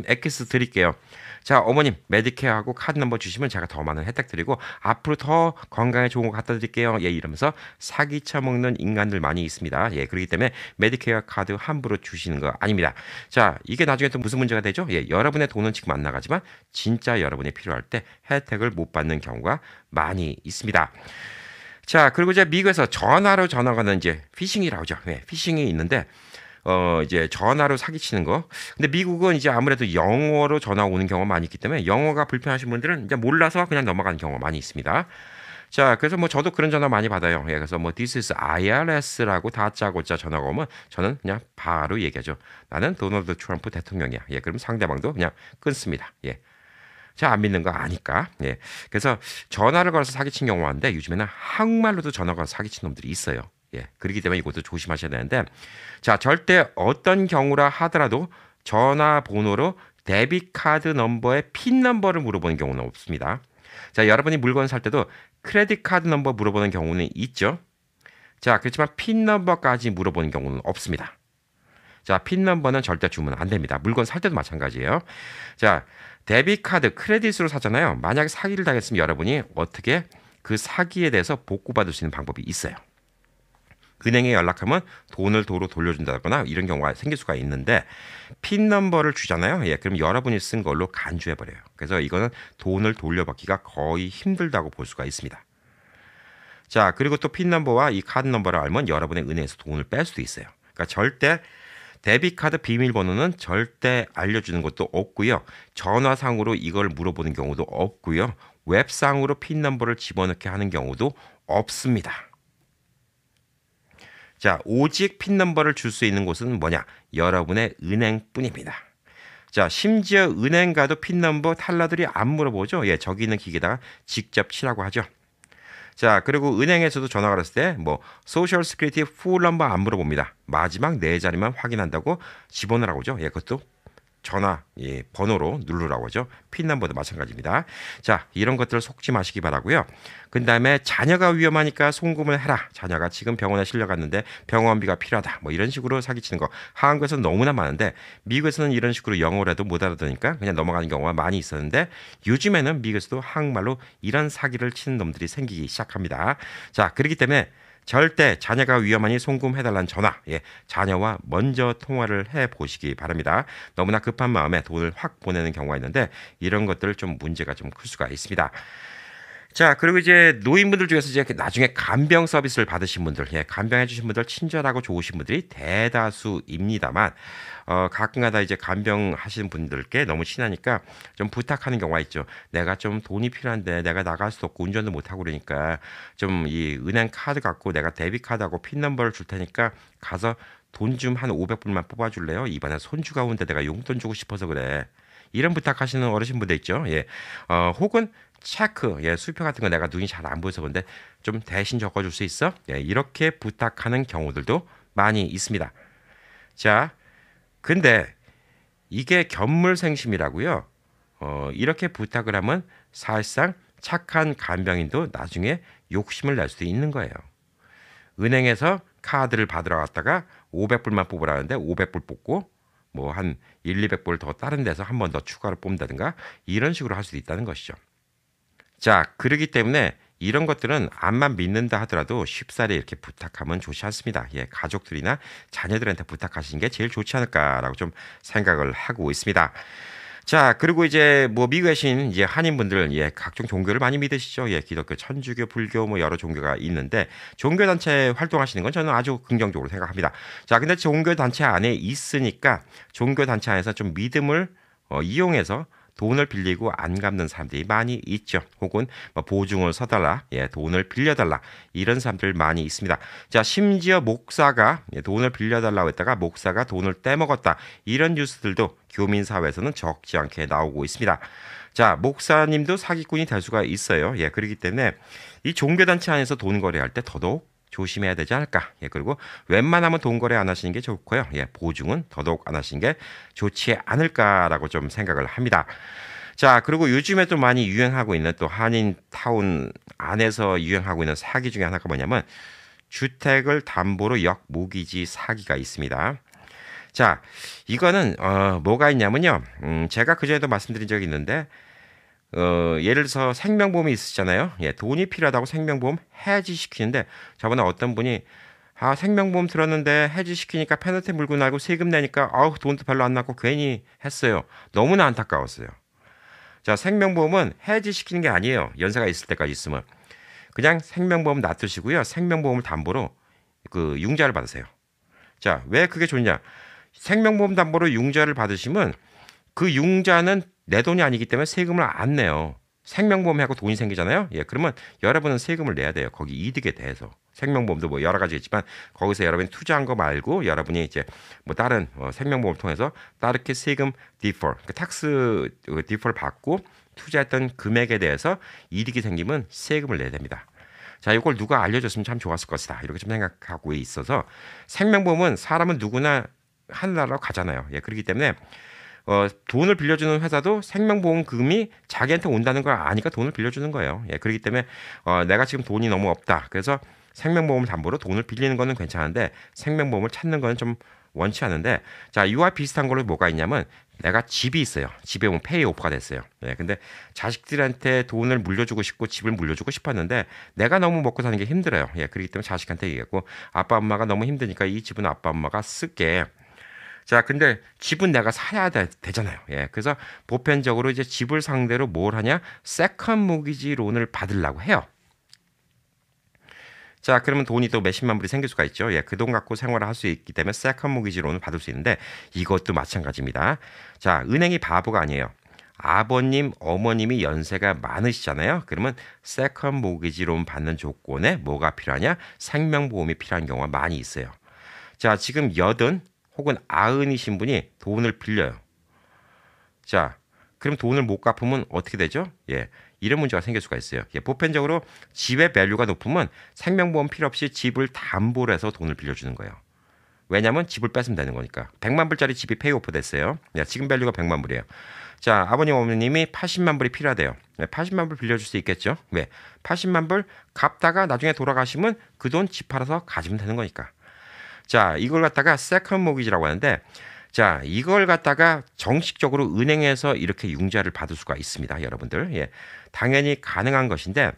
엑기스 드릴게요. 자, 어머님 메디케어하고 카드 넘버 주시면 제가 더 많은 혜택 드리고 앞으로 더 건강에 좋은 거 갖다 드릴게요. 예, 이러면서 사기 쳐먹는 인간들 많이 있습니다. 예, 그렇기 때문에 메디케어 카드 함부로 주시는 거 아닙니다. 자, 이게 나중에 또 무슨 문제가 되죠? 예, 여러분의 돈은 지금 안 나가지만 진짜 여러분이 필요할 때 혜택을 못 받는 경우가 많이 있습니다. 자, 그리고 이제 미국에서 전화로 전화가는 이제 피싱이라고 하죠. 예, 피싱이 있는데 이제 전화로 사기치는 거. 근데 미국은 이제 아무래도 영어로 전화 오는 경우가 많이 있기 때문에 영어가 불편하신 분들은 이제 몰라서 그냥 넘어가는 경우가 많이 있습니다. 자, 그래서 뭐 저도 그런 전화 많이 받아요. 예, 그래서 뭐 This is IRS라고 다짜고짜 전화가 오면 저는 그냥 바로 얘기하죠. 나는 도널드 트럼프 대통령이야. 예, 그럼 상대방도 그냥 끊습니다. 예. 자, 안 믿는 거 아니까. 예. 그래서 전화를 걸어서 사기친 경우가 많은데 요즘에는 한국말로도 전화 걸어서 사기친 놈들이 있어요. 예, 그렇기 때문에 이것도 조심하셔야 되는데, 자, 절대 어떤 경우라 하더라도 전화번호로 데빗 카드 넘버의 핀 넘버를 물어보는 경우는 없습니다. 자, 여러분이 물건 살 때도 크레딧 카드 넘버 물어보는 경우는 있죠. 자, 그렇지만 핀 넘버까지 물어보는 경우는 없습니다. 자, 핀 넘버는 절대 주면 안 됩니다. 물건 살 때도 마찬가지예요. 자, 데빗 카드 크레딧으로 사잖아요. 만약에 사기를 당했으면 여러분이 어떻게 그 사기에 대해서 복구받을 수 있는 방법이 있어요. 은행에 연락하면 돈을 도로 돌려준다거나 이런 경우가 생길 수가 있는데 핀 넘버를 주잖아요. 예, 그럼 여러분이 쓴 걸로 간주해버려요. 그래서 이거는 돈을 돌려받기가 거의 힘들다고 볼 수가 있습니다. 자, 그리고 또 핀 넘버와 이 카드 넘버를 알면 여러분의 은행에서 돈을 뺄 수도 있어요. 그러니까 절대 데빗 카드 비밀번호는 절대 알려주는 것도 없고요. 전화상으로 이걸 물어보는 경우도 없고요. 웹상으로 핀 넘버를 집어넣게 하는 경우도 없습니다. 자, 오직 핀 넘버를 줄 수 있는 곳은 뭐냐? 여러분의 은행뿐입니다. 자, 심지어 은행 가도 핀 넘버 탈러들이 안 물어보죠. 예, 저기 있는 기계다가 직접 치라고 하죠. 자, 그리고 은행에서도 전화 걸었을 때 뭐 소셜 시큐리티 풀 넘버 안 물어봅니다. 마지막 네 자리만 확인한다고 집어넣으라고 하죠. 예, 그것도 전화 번호로 누르라고 하죠. 핀 넘버도 마찬가지입니다. 자, 이런 것들을 속지 마시기 바라고요. 그 다음에 자녀가 위험하니까 송금을 해라. 자녀가 지금 병원에 실려갔는데 병원비가 필요하다. 뭐 이런 식으로 사기치는 거 한국에서는 너무나 많은데 미국에서는 이런 식으로 영어를 해도 못 알아듣으니까 그냥 넘어가는 경우가 많이 있었는데 요즘에는 미국에서도 한국말로 이런 사기를 치는 놈들이 생기기 시작합니다. 자, 그렇기 때문에 절대 자녀가 위험하니 송금해달라는 전화, 자녀와 먼저 통화를 해보시기 바랍니다. 너무나 급한 마음에 돈을 확 보내는 경우가 있는데 이런 것들 좀 문제가 좀 클 수가 있습니다. 자, 그리고 이제 노인분들 중에서 이제 나중에 간병 서비스를 받으신 분들, 간병해 주신 분들 친절하고 좋으신 분들이 대다수입니다만, 가끔가다 이제 간병하시는 분들께 너무 친하니까 좀 부탁하는 경우가 있죠. 내가 좀 돈이 필요한데 내가 나갈 수도 없고 운전도 못하고 그러니까 좀 이 은행 카드 갖고 내가 데뷔 카드하고 핀 넘버를 줄 테니까 가서 돈 좀 한 500불만 뽑아줄래요? 이번에 손주가 오는데 내가 용돈 주고 싶어서 그래. 이런 부탁하시는 어르신분들 있죠. 혹은 체크, 수표 같은 거 내가 눈이 잘 안 보여서 그런데 좀 대신 적어줄 수 있어? 이렇게 부탁하는 경우들도 많이 있습니다. 자, 근데 이게 견물생심이라고요. 이렇게 부탁을 하면 사실상 착한 간병인도 나중에 욕심을 낼 수도 있는 거예요. 은행에서 카드를 받으러 갔다가 500불만 뽑으라는데 500불 뽑고 뭐 한 1, 200불 더 다른 데서 한 번 더 추가로 뽑는다든가 이런 식으로 할 수도 있다는 것이죠. 자, 그러기 때문에 이런 것들은 암만 믿는다 하더라도 쉽사리 이렇게 부탁하면 좋지 않습니다. 가족들이나 자녀들한테 부탁하시는 게 제일 좋지 않을까라고 좀 생각을 하고 있습니다. 자, 그리고 이제 뭐 미국에 계신 이제 한인분들 각종 종교를 많이 믿으시죠. 기독교, 천주교, 불교 뭐 여러 종교가 있는데 종교 단체 활동하시는 건 저는 아주 긍정적으로 생각합니다. 자, 근데 종교 단체 안에 있으니까 종교 단체 안에서 좀 믿음을 이용해서 돈을 빌리고 안 갚는 사람들이 많이 있죠. 혹은 뭐 보증을 서달라, 돈을 빌려달라 이런 사람들 많이 있습니다. 자, 심지어 목사가 돈을 빌려달라고 했다가 목사가 돈을 떼먹었다 이런 뉴스들도 교민 사회에서는 적지 않게 나오고 있습니다. 자, 목사님도 사기꾼이 될 수가 있어요. 그렇기 때문에 이 종교단체 안에서 돈 거래할 때 더더욱 조심해야 되지 않을까. 그리고 웬만하면 돈 거래 안 하시는 게 좋고요. 보증은 더더욱 안 하시는 게 좋지 않을까라고 좀 생각을 합니다. 자, 그리고 요즘에 또 많이 유행하고 있는 또 한인타운 안에서 유행하고 있는 사기 중에 하나가 뭐냐면 주택을 담보로 역모기지 사기가 있습니다. 자, 이거는 뭐가 있냐면요. 제가 그전에도 말씀드린 적이 있는데 예를 들어서 생명보험이 있으시잖아요. 돈이 필요하다고 생명보험 해지시키는데 저번에 어떤 분이 생명보험 들었는데 해지시키니까 페널티 물고 나고 세금 내니까 돈도 별로 안 나고 괜히 했어요. 너무나 안타까웠어요. 자, 생명보험은 해지시키는 게 아니에요. 연세가 있을 때까지 있으면. 그냥 생명보험 놔두시고요. 생명보험을 담보로 그 융자를 받으세요. 자, 왜 그게 좋냐? 생명보험 담보로 융자를 받으시면 그 융자는 내 돈이 아니기 때문에 세금을 안 내요. 생명보험하고 돈이 생기잖아요. 그러면 여러분은 세금을 내야 돼요. 거기 이득에 대해서. 생명보험도 뭐 여러 가지 있지만 거기서 여러분이 투자한 거 말고 여러분이 이제 뭐 다른 생명보험을 통해서 다르게 세금 디폴, 그러니까 탁스 디폴 받고 투자했던 금액에 대해서 이득이 생기면 세금을 내야 됩니다. 자, 이걸 누가 알려줬으면 참 좋았을 것이다. 이렇게 좀 생각하고 있어서 생명보험은 사람은 누구나 하늘나라로 가잖아요. 그렇기 때문에 돈을 빌려주는 회사도 생명보험금이 자기한테 온다는 걸 아니까 돈을 빌려주는 거예요. 그렇기 때문에 내가 지금 돈이 너무 없다. 그래서 생명보험 담보로 돈을 빌리는 거는 괜찮은데 생명보험을 찾는 거는 좀 원치 않은데 자, 이와 비슷한 걸로 뭐가 있냐면 내가 집이 있어요. 집에 보면 페이오프가 됐어요. 근데 자식들한테 돈을 물려주고 싶고 집을 물려주고 싶었는데 내가 너무 먹고 사는 게 힘들어요. 그렇기 때문에 자식한테 얘기했고 아빠 엄마가 너무 힘드니까 이 집은 아빠 엄마가 쓸게. 자, 근데 집은 내가 사야 되잖아요. 그래서 보편적으로 이제 집을 상대로 뭘 하냐? 세컨 모기지 론을 받으려고 해요. 자, 그러면 돈이 또 몇십만 불이 생길 수가 있죠. 그 돈 갖고 생활을 할 수 있기 때문에 세컨 모기지 론을 받을 수 있는데 이것도 마찬가지입니다. 자, 은행이 바보가 아니에요. 아버님, 어머님이 연세가 많으시잖아요. 그러면 세컨 모기지 론 받는 조건에 뭐가 필요하냐? 생명보험이 필요한 경우가 많이 있어요. 자, 지금 80 혹은 90이신 분이 돈을 빌려요. 자, 그럼 돈을 못 갚으면 어떻게 되죠? 이런 문제가 생길 수가 있어요. 보편적으로 집의 밸류가 높으면 생명보험 필요 없이 집을 담보로 해서 돈을 빌려주는 거예요. 왜냐하면 집을 뺏으면 되는 거니까. 100만 불짜리 집이 페이오프 됐어요. 지금 밸류가 100만 불이에요. 자, 아버님 어머님이 80만 불이 필요하대요. 80만 불 빌려줄 수 있겠죠? 왜? 80만 불 갚다가 나중에 돌아가시면 그 돈 집 팔아서 가지면 되는 거니까. 자, 이걸 갖다가 세컨 모기지라고 하는데, 자, 이걸 갖다가 정식적으로 은행에서 이렇게 융자를 받을 수가 있습니다, 여러분들. 예, 당연히 가능한 것인데,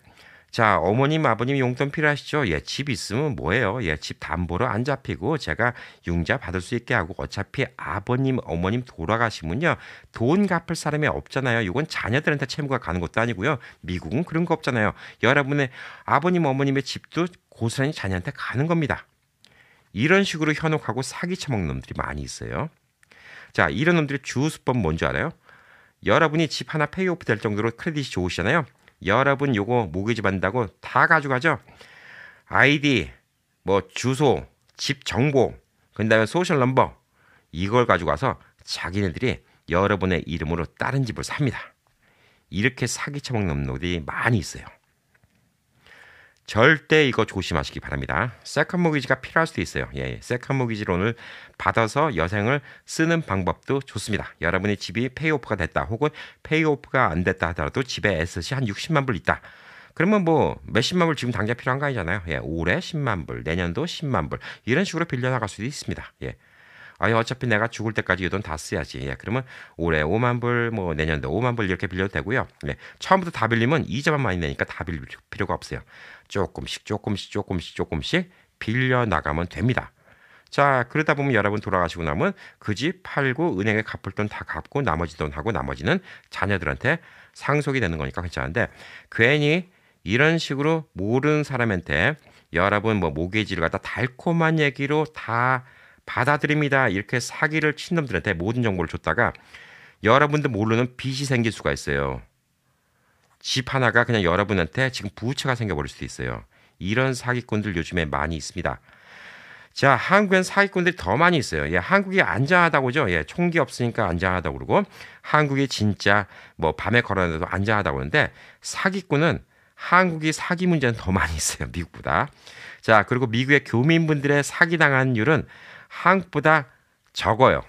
자, 어머님, 아버님 용돈 필요하시죠? 예, 집 있으면 뭐예요? 예, 집 담보로 안 잡히고 제가 융자 받을 수 있게 하고 어차피 아버님, 어머님 돌아가시면요. 돈 갚을 사람이 없잖아요. 이건 자녀들한테 채무가 가는 것도 아니고요. 미국은 그런 거 없잖아요. 여러분의 아버님, 어머님의 집도 고스란히 자녀한테 가는 겁니다. 이런 식으로 현혹하고 사기 쳐먹는 놈들이 많이 있어요. 자, 이런 놈들의 주수법 뭔지 알아요? 여러분이 집 하나 페이오프 될 정도로 크레딧이 좋으시잖아요. 여러분 요거 모기지 받는다고 다 가져가죠. 아이디, 뭐 주소, 집 정보, 그다음에 소셜 넘버 이걸 가져가서 자기네들이 여러분의 이름으로 다른 집을 삽니다. 이렇게 사기 쳐먹는 놈들이 많이 있어요. 절대 이거 조심하시기 바랍니다. 세컨 모기지가 필요할 수도 있어요. 예, 세컨 모기지 론을 받아서 여생을 쓰는 방법도 좋습니다. 여러분의 집이 페이오프가 됐다 혹은 페이오프가 안 됐다 하더라도 집에 에셋이 한 60만 불 있다. 그러면 뭐 몇십만 불 지금 당장 필요한 거 아니잖아요. 예, 올해 10만 불, 내년도 10만 불 이런 식으로 빌려나갈 수도 있습니다. 예. 어차피 내가 죽을 때까지 이 돈 다 써야지. 예, 그러면 올해 5만 불, 뭐 내년도 5만 불 이렇게 빌려도 되고요. 예, 처음부터 다 빌리면 이자만 많이 내니까 다 빌릴 필요가 없어요. 조금씩 빌려 나가면 됩니다. 자, 그러다 보면 여러분 돌아가시고 나면 그 집 팔고 은행에 갚을 돈 다 갚고 나머지 돈 하고 나머지는 자녀들한테 상속이 되는 거니까 괜찮은데 괜히 이런 식으로 모르는 사람한테 여러분 뭐 모기지를 갖다 달콤한 얘기로 다 받아들입니다. 이렇게 사기를 친 놈들한테 모든 정보를 줬다가 여러분도 모르는 빚이 생길 수가 있어요. 집 하나가 그냥 여러분한테 지금 부채가 생겨버릴 수도 있어요. 이런 사기꾼들 요즘에 많이 있습니다. 자, 한국엔 사기꾼들이 더 많이 있어요. 예, 한국이 안전하다고죠. 예, 총기 없으니까 안전하다고 그러고 한국이 진짜 뭐 밤에 걸어다녀도 안전하다고 그러는데 사기꾼은 한국이 사기 문제는 더 많이 있어요. 미국보다. 자, 그리고 미국의 교민분들의 사기당한 율은 한국보다 적어요.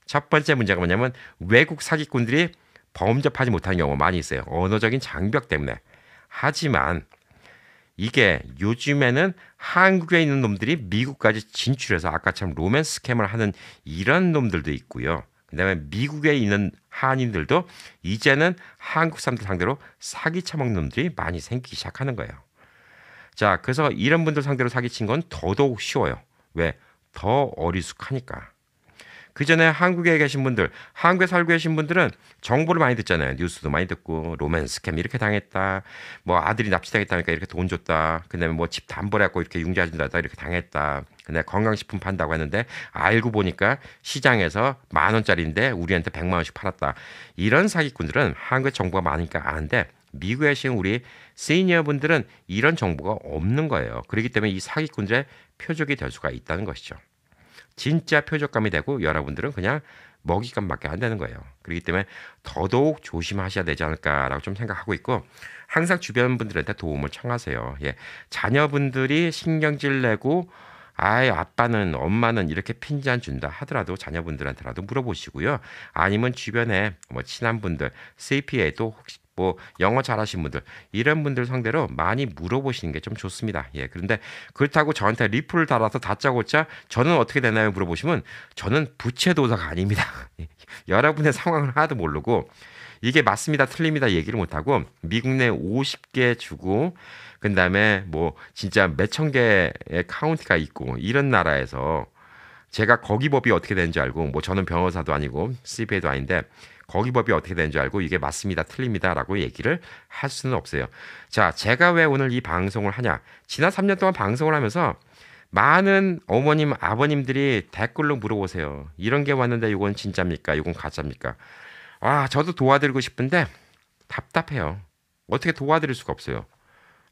첫 번째 문제가 뭐냐면 외국 사기꾼들이 범접하지 못하는 경우가 많이 있어요. 언어적인 장벽 때문에. 하지만 이게 요즘에는 한국에 있는 놈들이 미국까지 진출해서 아까처럼 로맨스 스캠을 하는 이런 놈들도 있고요. 그다음에 미국에 있는 한인들도 이제는 한국 사람들 상대로 사기 쳐먹는 놈들이 많이 생기기 시작하는 거예요. 자, 그래서 이런 분들 상대로 사기친 건 더더욱 쉬워요. 왜? 더 어리숙하니까. 그 전에 한국에 계신 분들, 한국에 살고 계신 분들은 정보를 많이 듣잖아요. 뉴스도 많이 듣고 로맨스 스캠 이렇게 당했다. 뭐 아들이 납치당했다니까 이렇게 돈 줬다. 그다음에 뭐 집 담보를 갖고 이렇게 융자 준다 이렇게 당했다. 근데 건강식품 판다고 했는데 알고 보니까 시장에서 10,000원짜리인데 우리한테 100만 원씩 팔았다. 이런 사기꾼들은 한국에 정보가 많으니까 아는데 미국에 계신 우리 시니어 분들은 이런 정보가 없는 거예요. 그렇기 때문에 이 사기꾼들의 표적이 될 수가 있다는 것이죠. 진짜 표적감이 되고 여러분들은 그냥 먹잇감밖에 안 되는 거예요. 그렇기 때문에 더더욱 조심하셔야 되지 않을까라고 좀 생각하고 있고 항상 주변 분들한테 도움을 청하세요. 예, 자녀분들이 신경질 내고 아빠는 엄마는 이렇게 핀잔 준다 하더라도 자녀분들한테라도 물어보시고요. 아니면 주변에 뭐 친한 분들, CPA도 혹시 뭐 영어 잘하시는 분들 이런 분들 상대로 많이 물어보시는 게 좀 좋습니다. 예, 그런데 그렇다고 저한테 리플을 달아서 다짜고짜 저는 어떻게 되나요? 물어보시면 저는 부채도사가 아닙니다. 여러분의 상황을 하나도 모르고 이게 맞습니다, 틀립니다 얘기를 못하고 미국 내 50개 주고 그다음에 뭐 진짜 몇천 개의 카운티가 있고 이런 나라에서 제가 거기 법이 어떻게 되는지 알고 뭐 저는 변호사도 아니고 CPA도 아닌데 거기 법이 어떻게 되는지 알고 이게 맞습니다, 틀립니다라고 얘기를 할 수는 없어요. 자, 제가 왜 오늘 이 방송을 하냐? 지난 3년 동안 방송을 하면서 많은 어머님, 아버님들이 댓글로 물어보세요. 이런 게 왔는데 이건 진짜입니까? 이건 가짜입니까? 저도 도와드리고 싶은데 답답해요. 어떻게 도와드릴 수가 없어요.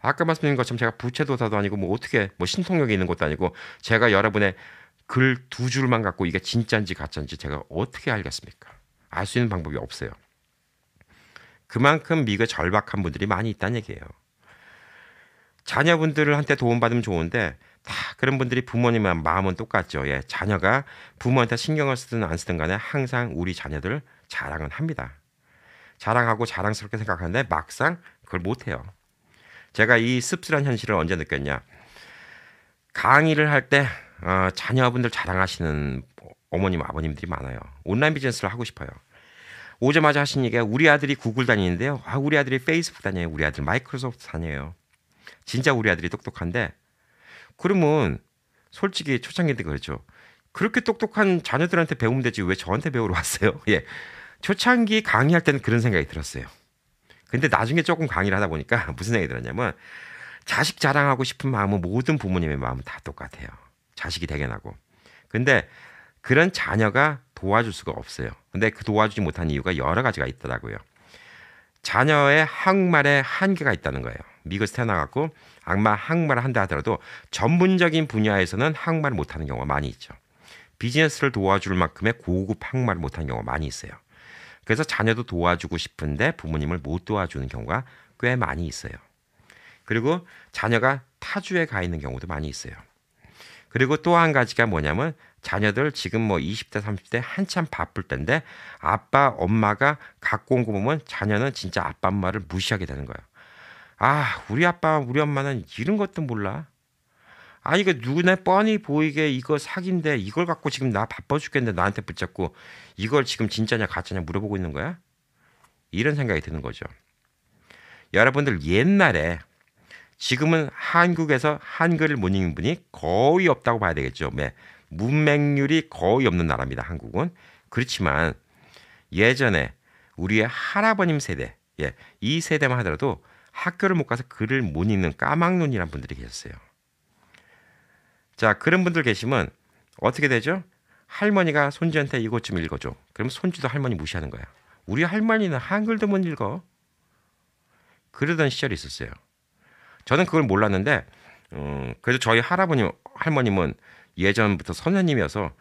아까 말씀드린 것처럼 제가 부채도사도 아니고 뭐 어떻게 뭐 신통력이 있는 것도 아니고 제가 여러분의 글 2줄만 갖고 이게 진짜인지 가짜인지 제가 어떻게 알겠습니까? 알 수 있는 방법이 없어요. 그만큼 미국에 절박한 분들이 많이 있다는 얘기예요. 자녀분들한테 도움받으면 좋은데 다 그런 분들이 부모님의 마음은 똑같죠. 예, 자녀가 부모한테 신경을 쓰든 안 쓰든 간에 항상 우리 자녀들 자랑은 합니다. 자랑하고 자랑스럽게 생각하는데 막상 그걸 못해요. 제가 이 씁쓸한 현실을 언제 느꼈냐. 강의를 할 때 자녀분들 자랑하시는 어머님 아버님들이 많아요. 온라인 비즈니스를 하고 싶어요. 오자마자 하신 얘기가 우리 아들이 구글 다니는데요. 우리 아들이 페이스북 다녀요. 우리 아들 마이크로소프트 다녀요. 진짜 우리 아들이 똑똑한데 그러면 솔직히 초창기 때 그렇죠. 그렇게 똑똑한 자녀들한테 배우면 되지 왜 저한테 배우러 왔어요? 예. 초창기 강의할 때는 그런 생각이 들었어요. 근데 나중에 조금 강의를 하다 보니까 무슨 생각이 들었냐면 자식 자랑하고 싶은 마음은 모든 부모님의 마음은 다 똑같아요. 자식이 대견하고. 근데 그런 자녀가 도와줄 수가 없어요. 근데 그 도와주지 못한 이유가 여러 가지가 있더라고요. 자녀의 한국말에 한계가 있다는 거예요. 미국에서 태어나갖고 한국말을 한다 하더라도 전문적인 분야에서는 한국말을 못하는 경우가 많이 있죠. 비즈니스를 도와줄 만큼의 고급 한국말을 못하는 경우가 많이 있어요. 그래서 자녀도 도와주고 싶은데 부모님을 못 도와주는 경우가 꽤 많이 있어요. 그리고 자녀가 타주에 가 있는 경우도 많이 있어요. 그리고 또 한 가지가 뭐냐면 자녀들 지금 뭐 20대, 30대 한참 바쁠 때인데 아빠, 엄마가 갖고 온 거 보면 자녀는 진짜 아빠, 엄마를 무시하게 되는 거예요. 우리 아빠, 우리 엄마는 이런 것도 몰라. 이거 눈에 뻔히 보이게 이거 사기인데 이걸 갖고 지금 나 바빠 죽겠는데 나한테 붙잡고 이걸 지금 진짜냐 가짜냐 물어보고 있는 거야? 이런 생각이 드는 거죠. 여러분들 옛날에 지금은 한국에서 한글을 못 읽는 분이 거의 없다고 봐야 되겠죠. 문맹률이 거의 없는 나라입니다. 한국은. 그렇지만 예전에 우리의 할아버님 세대, 이 세대만 하더라도 학교를 못 가서 글을 못 읽는 까막눈이라는 분들이 계셨어요. 자, 그런 분들 계시면 어떻게 되죠? 할머니가 손주한테 이것 좀 읽어줘. 그럼 손주도 할머니 무시하는 거야. 우리 할머니는 한글도 못 읽어. 그러던 시절이 있었어요. 저는 그걸 몰랐는데 그래도 저희 할머님은 예전부터 선생님이어서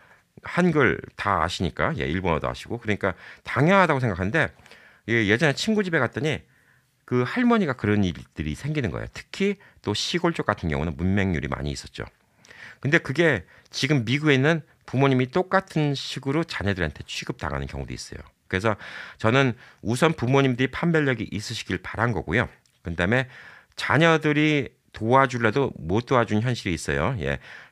한글 다 아시니까 일본어도 아시고 그러니까 당연하다고 생각하는데 예전에 친구 집에 갔더니 그 할머니가 그런 일들이 생기는 거예요. 특히 또 시골 쪽 같은 경우는 문맹률이 많이 있었죠. 근데 그게 지금 미국에 있는 부모님이 똑같은 식으로 자녀들한테 취급당하는 경우도 있어요. 그래서 저는 우선 부모님들이 판별력이 있으시길 바란 거고요. 그다음에 자녀들이 도와줄래도 못 도와준 현실이 있어요.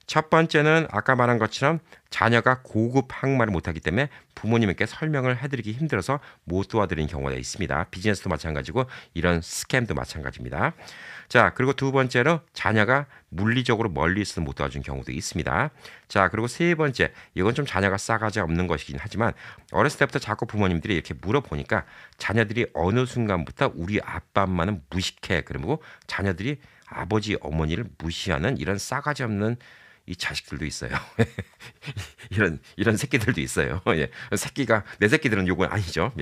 첫 번째는 아까 말한 것처럼 자녀가 고급 한국말을 못하기 때문에 부모님께 설명을 해드리기 힘들어서 못 도와드리는 경우가 있습니다. 비즈니스도 마찬가지고 이런 스캠도 마찬가지입니다. 자, 그리고 두 번째로 자녀가 물리적으로 멀리 있어서 못 도와준 경우도 있습니다. 자, 그리고 세 번째, 이건 좀 자녀가 싸가지 없는 것이긴 하지만 어렸을 때부터 자꾸 부모님들이 이렇게 물어보니까 자녀들이 어느 순간부터 우리 아빠 엄마는 무식해. 그리고 자녀들이 아버지 어머니를 무시하는 이런 싸가지 없는 이 자식들도 있어요. 이런 새끼들도 있어요. 새끼가 내 새끼들은 요건 아니죠.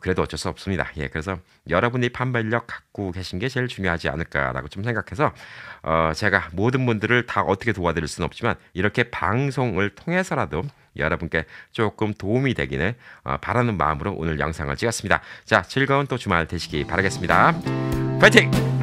그래도 어쩔 수 없습니다. 그래서 여러분이 판별력 갖고 계신 게 제일 중요하지 않을까라고 좀 생각해서 제가 모든 분들을 다 어떻게 도와드릴 수는 없지만 이렇게 방송을 통해서라도 여러분께 조금 도움이 되기를 바라는 마음으로 오늘 영상을 찍었습니다. 자, 즐거운 또 주말 되시기 바라겠습니다. 파이팅!